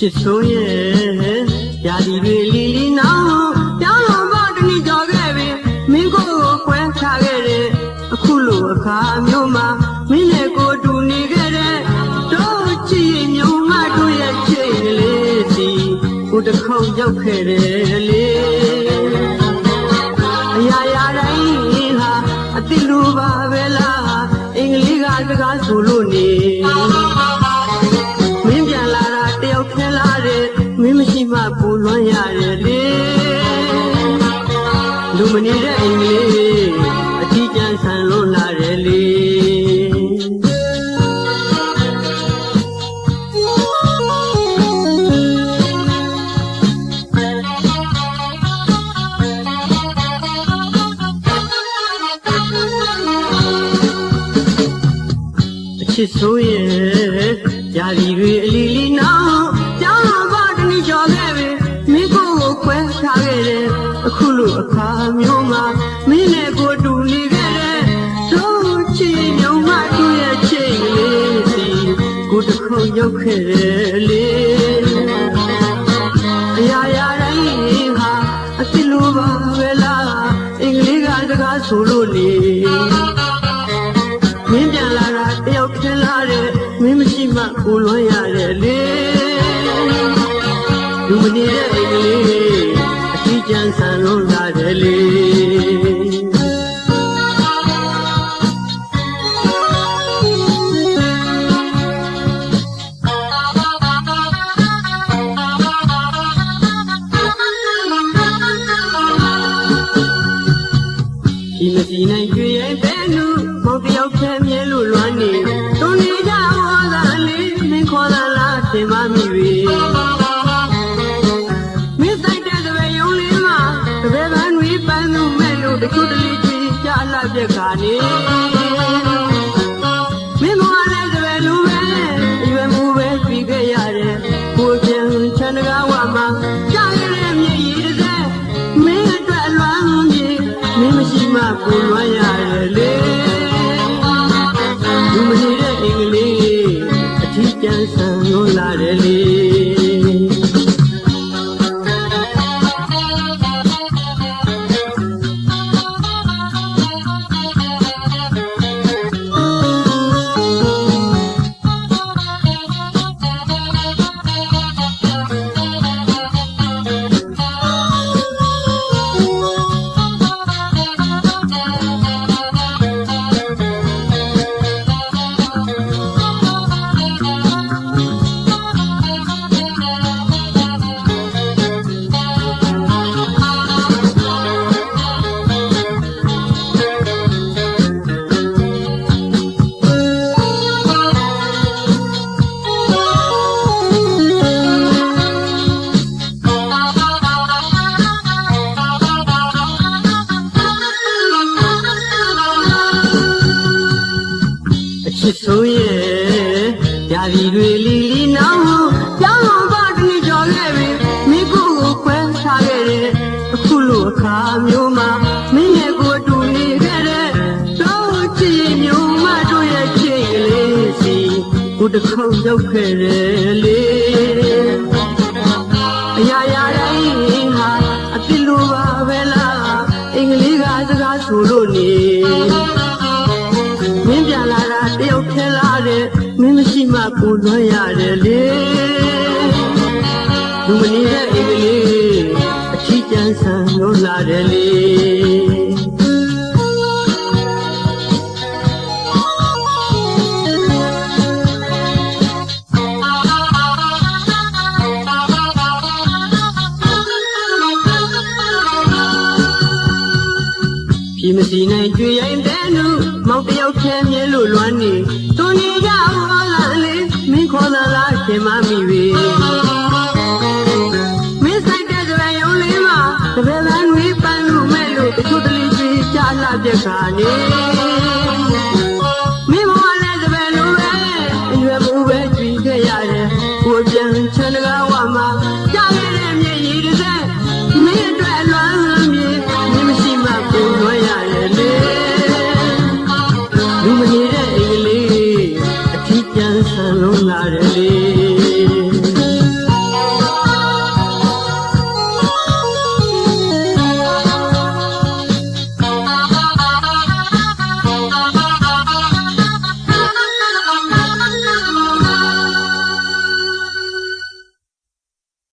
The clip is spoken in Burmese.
ချစ်ဆိုးရဲ့ရာဒီတွေလီလီနောင်ပြောင်းလို့ပေါ့တနည်းကြော်ခဲ့ပြီမင်းကိုခွဲထားခဲ့တဲ့အခုလိုအခါမျိုးမှာမင်းနဲ့ကိုတူနေခဲ့တဲ့တို့ချစ်မျိုးမတို့ရဲ့ချိန်လေးစီကိုတစ်ခေါက်ရောက်ခဲ့တယ်လေအရာရာတိုင်းဟာအတိလူပါပဲလားအင်္ဂလိပ်ကစကားဆိုလို့နေမင်းပြန်လာတာတယောက်ခဲလာတယ်မင်းမရှိမှပူလွှမ်းရတယ်လေလူမနေတဲ့အင်္ဂလိပ်အထီးကျန်ဆန်လို့လာတယ်လေချစ်ဆိုးရဲ့ရာဒီတွေအလီလီနောင်ကြောင်းတော့ဘာတနည်းကျော်ခဲ့ပြီမင်းကိုခွဲထားခဲ့တယ်အခုလိုအခါမျိုးမှာမင်းနဲ့ကိုတူနေခဲ့တဲ့တို့ချစ်မျိုးမတူရဲ့ချိန်လေးစီကိုတစ်ခုရောက်ခဲ့တယ်လေအရာရာတိုင်းဟာအစ်စ်လိုပါပဲလားအင်္ဂလိပ်ကစကားဆိုလို့နေမင်းပြန်လာတာတယောက်ထင်လာတယ်မင်းမရှိမှကိုလွှမ်းရတယ်လေလူမနေတဲ့အင်္ဂလိပ်အထီးကျန်ဆန်လို့လာတယ်လေဒီမစီနိုင်ကြွေရဲ့ဘဲလူမောင်တယောက်ထဲမြဲလို့လွမ်းနေတုံးနေကြဟောတာလေးမင်းခေါ်လာလားသင်မမိပြီမင်းဆိုင်တဲ့တပည့်ရုံလေးမှာတပည့်ပန်းတွေပန်းသူမဲ့လို့တခုတလေကြီးကြားလာပြက်ခါနေမင်းမောလည်းတပည့်လူပဲရွယ်မှုပဲပြီးခဲ့ရတယ်ကိုပြန်ချမ်းတကားဝမှာကြားရတဲ့မြေကြီးတဲ့မင်းအတွက်လွမ်းမြေမင်းမရှိမှကိုလွမ်းရတယ်လေလူမနေတဲ့အင်္ဂလိပ်အထီးကျန်ဆန်လို့လာတယ်လေချစ်ဆိုးရဲ့ရာဒီတွေလီလီနောင်ကြောင်းတော့ဘာတနည်းကျော်ခဲ့ပြီမိကိုခွဲထားခဲ့တဲ့အခုလိုအခါမျိုးမှာမင်းနဲ့ကိုတူနေခဲ့တဲ့တို့ချစ်မျိုးမတို့ရဲ့ချိန်လေးစီကိုတစ်ခေါက်ရောက်ခဲ့တယ်လေအရာရာတိုင်းဟာအစ်စ်လိုပါပဲလားအင်္ဂလိပ်ကစကားဆိုလို့နေမင်းပြန်လာတာတယောက်ထဲလာတယ်မင်းမရှိမှကိုလွှမ်းရတယ်လေလူမနေတဲ့အင်္ဂလိပ်အထီးကျန်ဆန်လို့လာတယ်လေဒီမစီနိုင်ကြွေရင်တဲ့လူမောင်တယောက်ထဲမြဲလို့လွမ်းနေသူနေကြဟောလာလေမင်းခေါ်လာလားရှင်မမိပြီမင်းဆိုင်တဲ့တပည့်ရုံလေးမှာတပည့်ပန်းတွေပန်းလို့မဲ့လို့တချို့တလေကြီးကြားလာပြက်ခါနေ